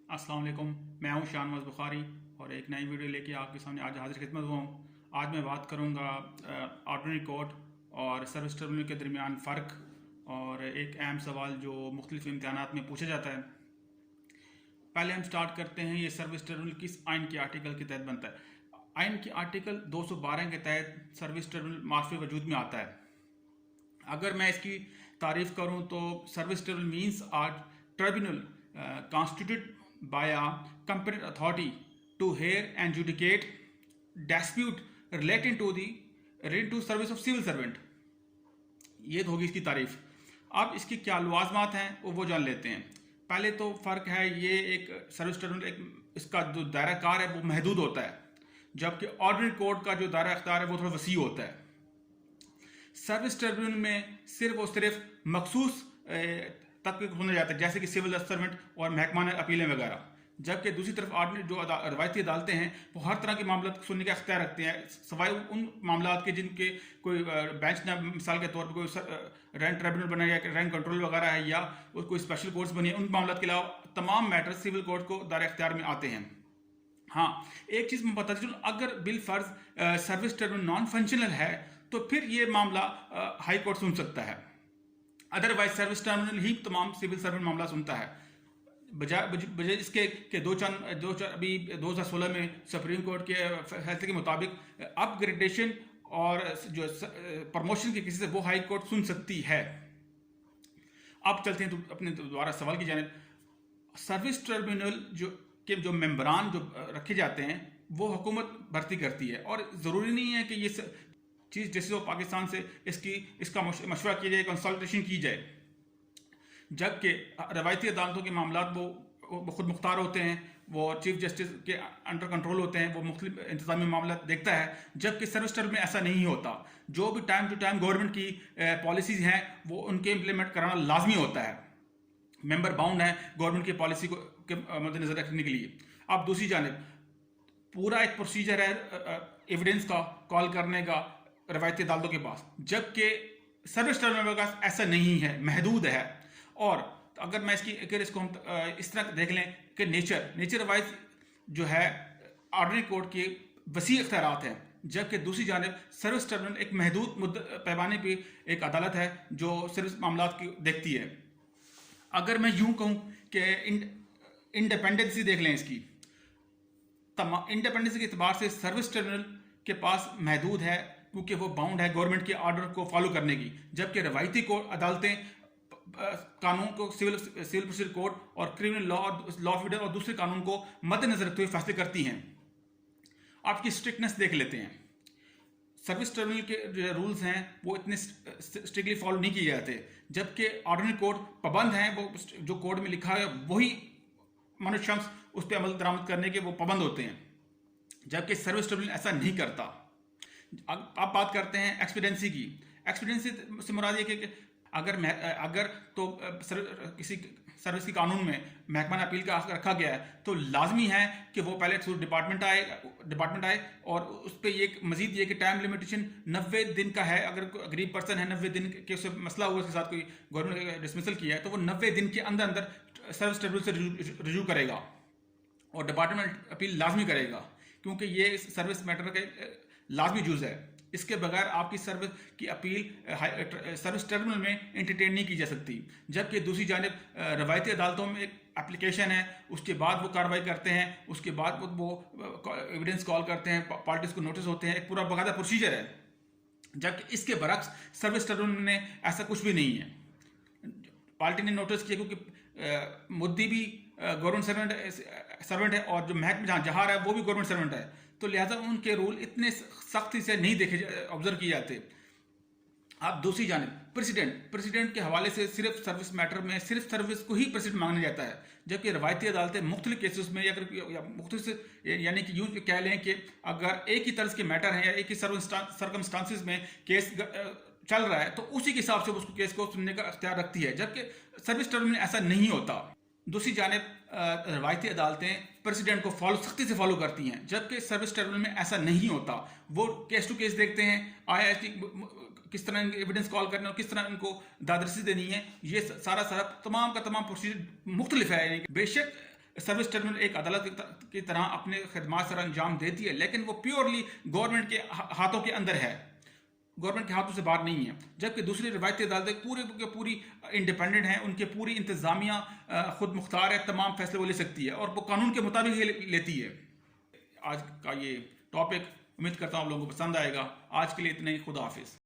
अस्सलाम वालेकुम। मैं हूं शानवाज बुखारी और एक नई वीडियो लेके आपके सामने आज हाजिर खिदमत हुआ हूं। आज मैं बात करूंगा ऑर्डिनरी कोर्ट और सर्विस ट्रिब्यूनल के दरमियान फ़र्क और एक अहम सवाल जो मुख्तलिफ इम्तिहानात में पूछा जाता है। पहले हम स्टार्ट करते हैं, ये सर्विस ट्रिब्यूनल किस आइन के आर्टिकल के तहत बनता है। आइन के आर्टिकल 212 के तहत सर्विस ट्रिब्यूनल मार्फे वजूद में आता है। अगर मैं इसकी तारीफ करूं तो service tribunal means are tribunal constituted by a competent authority to hear and adjudicate dispute relating to service of civil servant। ये तो होगी इसकी तारीफ। अब इसकी क्या लवाजमात हैं वो जान लेते हैं। पहले तो फ़र्क है, ये एक सर्विस ट्रिब्यूनल एक इसका जो दायरा कार है वो महदूद होता है, जबकि ऑर्डिनरी कोर्ट का जो दायरा अख्तियार है वो थोड़ा वसी होता है। सर्विस ट्रिब्यूनल में सिर्फ और सिर्फ मखसूस तक सुना जाता है, जैसे कि सिविल सर्वेंट और महकमा अपीलें वगैरह, जबकि दूसरी तरफ ऑर्डिनरी जो रवायती अदालतें हैं वो हर तरह के मामला सुनने का अख्तियार रखते हैं, सवाए उन मामला के जिनके कोई बेंच ने मिसाल के तौर पर कोई रैंक ट्रिब्यूनल बना या रैंक कंट्रोल वगैरह है या कोई स्पेशल कोर्ट्स बनी है, उन मामला के अलावा तमाम मैटर्स सिविल कोर्ट को दायरे अख्तियार में आते हैं। हाँ, एक चीज़ मैं बता चलूँ, अगर बिल फर्ज सर्विस ट्रिब्यूनल नॉन फंक्शनल है तो फिर ये मामला हाई कोर्ट सुन सकता है। अदरवाइज सर्विस ट्रिब्यूनल ही तमाम सिविल सर्वेंट मामला सुनता है, बजाय इसके कि दो चार अभी 2016 में सुप्रीम कोर्ट के फैसले के मुताबिक अपग्रेडेशन और जो प्रमोशन के किसी से वो हाई कोर्ट सुन सकती है। अब चलते हैं तो अपने दोबारा सवाल की जानिब। सर्विस ट्रिब्यूनल जो मेंबरान जो रखे जाते हैं वो हुकूमत भर्ती करती है, और ज़रूरी नहीं है कि ये चीज़ जैसे वो पाकिस्तान से इसका मशवरा किया जाए, कंसल्टेशन की जाए, जबकि रवायती अदालतों के मामला वो खुद मुख्तार होते हैं, वो चीफ जस्टिस के अंडर कंट्रोल होते हैं, वो मुख्तलिफ इंतजामी मामला देखता है, जबकि सर्विस ट्रिब्यूनल में ऐसा नहीं होता। जो भी टाइम टू टाइम गवर्नमेंट की पॉलिसीज़ हैं वो उनके इम्प्लीमेंट कराना लाजमी होता है। मेंबर बाउंड है गवर्नमेंट की पॉलिसी को के मद्देनजर रखने के लिए। अब दूसरी जानिब पूरा एक प्रोसीजर है एविडेंस का कॉल करने का रवायती अदालतों के पास, जबकि सर्विस ट्रिब्यूनल के पास ऐसा नहीं है, महदूद है। और अगर इसको हम इस तरह देख लें कि नेचर वाइज जो है ऑर्डिनरी कोर्ट के वसी इख्तियारात हैं, जबकि दूसरी जानिब सर्विस ट्रिब्यूनल एक महदूद पैमाने पे एक अदालत है जो सर्विस मामला की देखती है। अगर मैं यूं कहूं कि इंडिपेंडेंसी देख लें इसकी, इंडिपेंडेंसी के एतबार से सर्विस ट्रिब्यूनल के पास महदूद है, क्योंकि वो बाउंड है गवर्नमेंट के ऑर्डर को फॉलो करने की, जबकि रवायती अदालतें कानून को सिविल प्रोसीजर कोड और क्रिमिनल लॉ ऑफ एविडेंस और दूसरे कानून को मद्देनजर रखते हुए फैसले करती हैं। आपकी स्ट्रिक्टनेस देख लेते हैं। सर्विस ट्रिब्यूनल के जो रूल्स हैं वो इतने स्ट्रिक्टली फॉलो नहीं किए जाते, जबकि ऑर्डिनरी कोड पाबंद हैं, वो जो कोड में लिखा है वही मनुष्य शख्स उस पर अमल दरामद करने के वो पाबंद होते हैं, जबकि सर्विस ट्रिब्यूनल ऐसा नहीं करता। अब बात करते हैं एक्सपीडिएंसी की। एक्सपीडिएंसी से मुराद ये कि अगर तो किसी सर्विस के कानून में महकमा अपील का रखा गया है तो लाजमी है कि वो पहले डिपार्टमेंट आए और उस पर ये मजीद ये कि टाइम लिमिटेशन 90 दिन का है। अगर कोई गरीब पर्सन है 90 दिन के उससे मसला हुआ, उसके साथ कोई गवर्नमेंट ने डिसमिसल किया है, तो वो 90 दिन के अंदर सर्विस ट्रिब्यूनल से रिव्यू करेगा और डिपार्टमेंट अपील लाजमी करेगा, क्योंकि ये सर्विस मैटर का लाजमी जुज है। इसके बगैर आपकी सर्विस की अपील सर्विस ट्रिब्यूनल में एंटरटेन नहीं की जा सकती। जबकि दूसरी जानिब रवायती अदालतों में एक एप्लीकेशन है, उसके बाद वो कार्रवाई करते हैं, उसके बाद वो एविडेंस कॉल करते हैं, पार्टीज को नोटिस होते हैं, एक पूरा बाकायदा प्रोसीजर है। जबकि इसके बरक्स सर्विस ट्रिब्यूनल में ऐसा कुछ भी नहीं है। पार्टी ने नोटिस किया क्योंकि मुद्दी भी गवर्नमेंट सर्वेंट है और जो महकमा जहाँ है वो भी गवर्नमेंट सर्वेंट है, तो लिहाजा उनके रूल इतने सख्ती से नहीं ऑब्जर्व किए जाते। अब दूसरी जानिब प्रेसिडेंट के हवाले से सिर्फ सर्विस मैटर में सिर्फ सर्विस को ही प्रेसिडेंट मांगना जाता है, जबकि रवायती अदालतें मुख्तलिफ केसेस में या मुख्तलिफ यानी कि यूँ कह लें कि अगर एक ही तर्ज के मैटर हैं या एक ही सर्कमस्टांसिस में केस चल रहा है तो उसी के हिसाब से उसको केस को सुनने का अख्तियार रखती है, जबकि सर्विस ट्रिब्यूनल में ऐसा नहीं होता। दूसरी जानिब रवायती अदालतें प्रेसिडेंट को सख्ती से फॉलो करती हैं, जबकि सर्विस ट्रिब्यूनल में ऐसा नहीं होता। वो केस टू केस देखते हैं, किस तरह इनके एविडेंस कॉल करना और किस तरह इनको दादरसी देनी है, ये सारा तमाम का तमाम प्रोसीजर मुख्तलिफ है। बेशक सर्विस ट्रिब्यूनल एक अदालत की तरह अपने खदमात सर अंजाम देती है, लेकिन वो प्योरली गवर्नमेंट के हाथों के अंदर है, गवर्नमेंट के हाथों से बाहर नहीं है। जबकि दूसरी रिवायती अदालतें पूरे के पूरी इंडिपेंडेंट हैं, उनके पूरी इंतजामिया खुद मुख्तार है, तमाम फैसले वो ले सकती है और वो कानून के मुताबिक ही लेती है। आज का ये टॉपिक उम्मीद करता हूँ आप लोगों को पसंद आएगा। आज के लिए इतना ही, खुदा हाफिज।